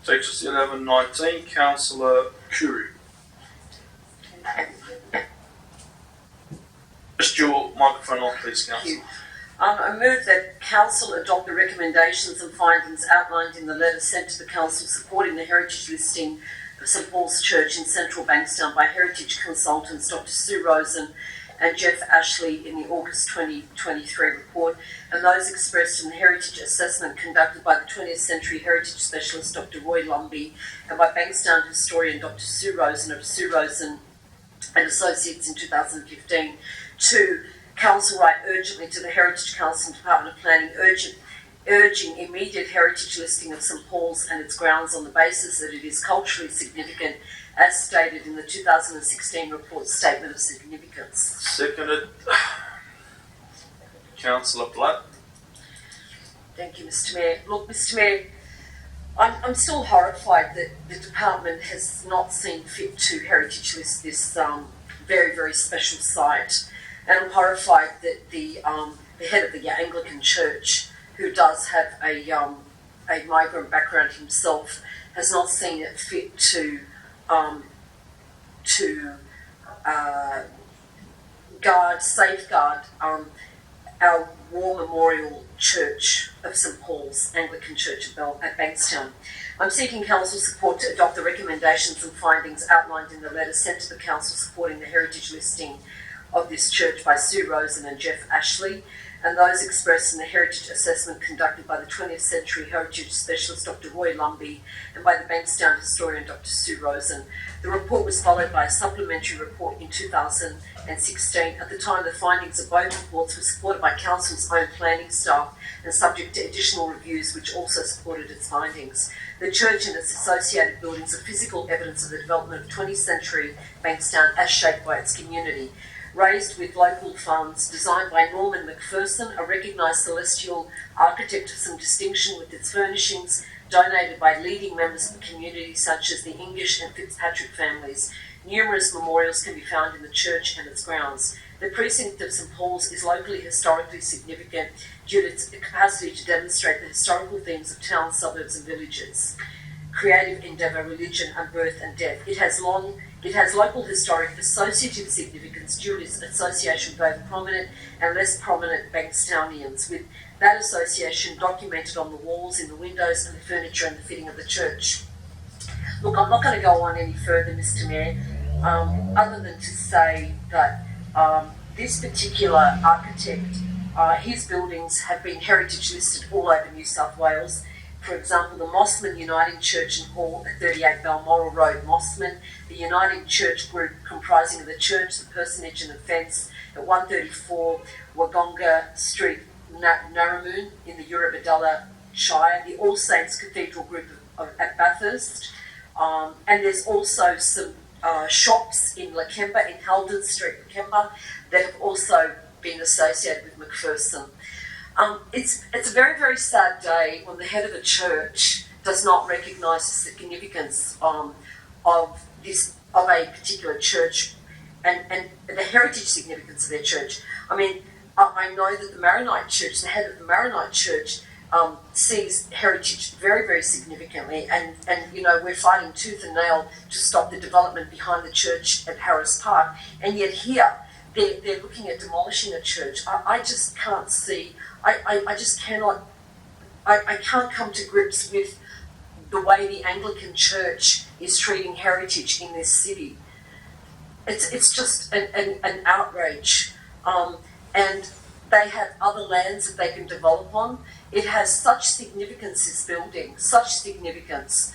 Takes us to 11:19, Councillor Coorey. Just your microphone on, please, Councillor. I move that Council adopt the recommendations and findings outlined in the letter sent to the Council supporting the heritage listing of St Paul's Church in central Bankstown by heritage consultants Dr Sue Rosen and Jeff Ashley in the August 2023 report, and those expressed in the heritage assessment conducted by the 20th Century Heritage Specialist Dr Roy Lumbey and by Bankstown historian Dr Sue Rosen of Sue Rosen and Associates in 2015. 2. Council write urgently to the Heritage Council and Department of Planning urging immediate heritage listing of St Paul's and its grounds on the basis that it is culturally significant as stated in the 2016 report Statement of Significance. Seconded. Councillor Platt. Thank you, Mr Mayor. Look, Mr Mayor, I'm still horrified that the department has not seen fit to heritage list this very, very special site. And I'm horrified that the head of the Anglican Church, who does have a migrant background himself, has not seen it fit to safeguard our War Memorial Church of St Paul's, Anglican Church at Bankstown. I'm seeking Council support to adopt the recommendations and findings outlined in the letter sent to the Council supporting the heritage listing of this church by Sue Rosen and Jeff Ashley, and those expressed in the heritage assessment conducted by the 20th Century Heritage Specialist Dr Roy Lumbey and by the Bankstown historian Dr Sue Rosen. The report was followed by a supplementary report in 2016. At the time, the findings of both reports were supported by Council's own planning staff and subject to additional reviews which also supported its findings. The church and its associated buildings are physical evidence of the development of 20th century Bankstown as shaped by its community. Raised with local funds, designed by Norman McPherson, a recognised celestial architect of some distinction, with its furnishings donated by leading members of the community such as the English and Fitzpatrick families. Numerous memorials can be found in the church and its grounds. The precinct of St Paul's is locally historically significant due to its capacity to demonstrate the historical themes of towns, suburbs and villages, creative endeavour, religion and birth and death. It has local historic associative significance due to its association with both prominent and less prominent Bankstownians, with that association documented on the walls, in the windows and the furniture and the fitting of the church. Look, I'm not going to go on any further, Mr Mayor, other than to say that this particular architect, his buildings have been heritage listed all over New South Wales. For example, the Mossman Uniting Church and Hall at 38 Balmoral Road, Mossman, the Uniting Church group comprising of the church, the personage and the fence at 134 Waggonga Street, Narramoon in the Eurobodalla Shire, the All Saints Cathedral group at Bathurst, and there's also some shops in Lakemba, in Halden Street, Lakemba, that have also been associated with McPherson. It's a very, very sad day when the head of a church does not recognise the significance of a particular church and the heritage significance of their church. I mean, I know that the Maronite Church, the head of the Maronite Church, sees heritage very, very significantly, and you know, we're fighting tooth and nail to stop the development behind the church at Harris Park, and yet here they're looking at demolishing a church. I just can't see. I just cannot. I can't come to grips with the way the Anglican Church is treating heritage in this city. It's just an outrage. And they have other lands that they can develop on. It has such significance, this building, such significance.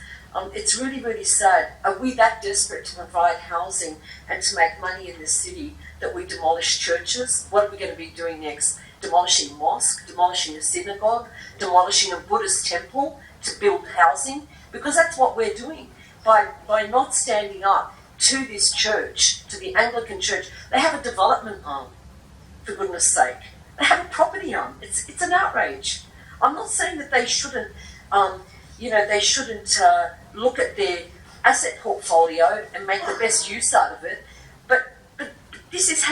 It's really, really sad. Are we that desperate to provide housing and to make money in this city that we demolish churches? What are we going to be doing next? Demolishing a mosque, demolishing a synagogue, demolishing a Buddhist temple to build housing? Because that's what we're doing. By not standing up to this church, to the Anglican Church. They have a development arm, for goodness sake. They have a property arm. It's an outrage. I'm not saying that they shouldn't, look at their asset portfolio and make the best use out of it. But this is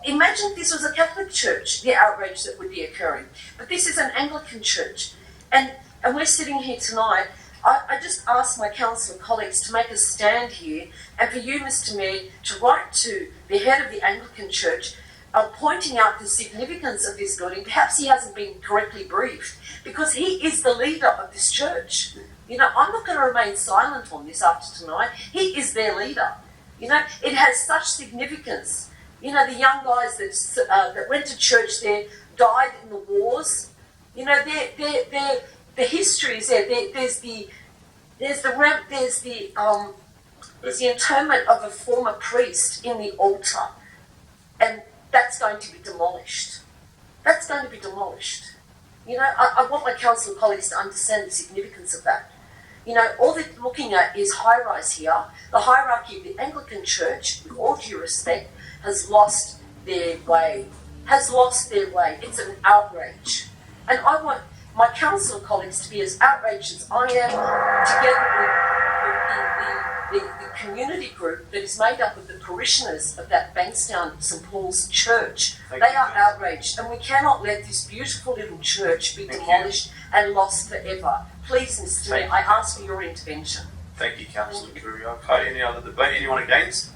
imagine if this was a Catholic church, the outrage that would be occurring. But this is an Anglican church, and we're sitting here tonight I just ask my councillor colleagues to make a stand here, and for you, Mr. Mayor, to write to the head of the Anglican Church, pointing out the significance of this building. Perhaps he hasn't been correctly briefed, because he is the leader of this church. You know, I'm not going to remain silent on this after tonight. He is their leader. You know, it has such significance. You know, the young guys that went to church there died in the wars. You know, the history is there. There's the interment of a former priest in the altar, and that's going to be demolished. That's going to be demolished. You know, I want my council colleagues to understand the significance of that. You know, all they're looking at is high-rise here. The hierarchy of the Anglican Church, with all due respect, has lost their way. It's an outrage. And I want my council colleagues to be as outraged as I am, together with the community group that is made up of the parishioners of that Bankstown St Paul's Church. They are outraged, and we cannot let this beautiful little church be demolished and lost forever. Please, Mr. Mayor, I ask for your intervention. Thank you, Councillor Coorey. Okay, any other debate? Anyone against?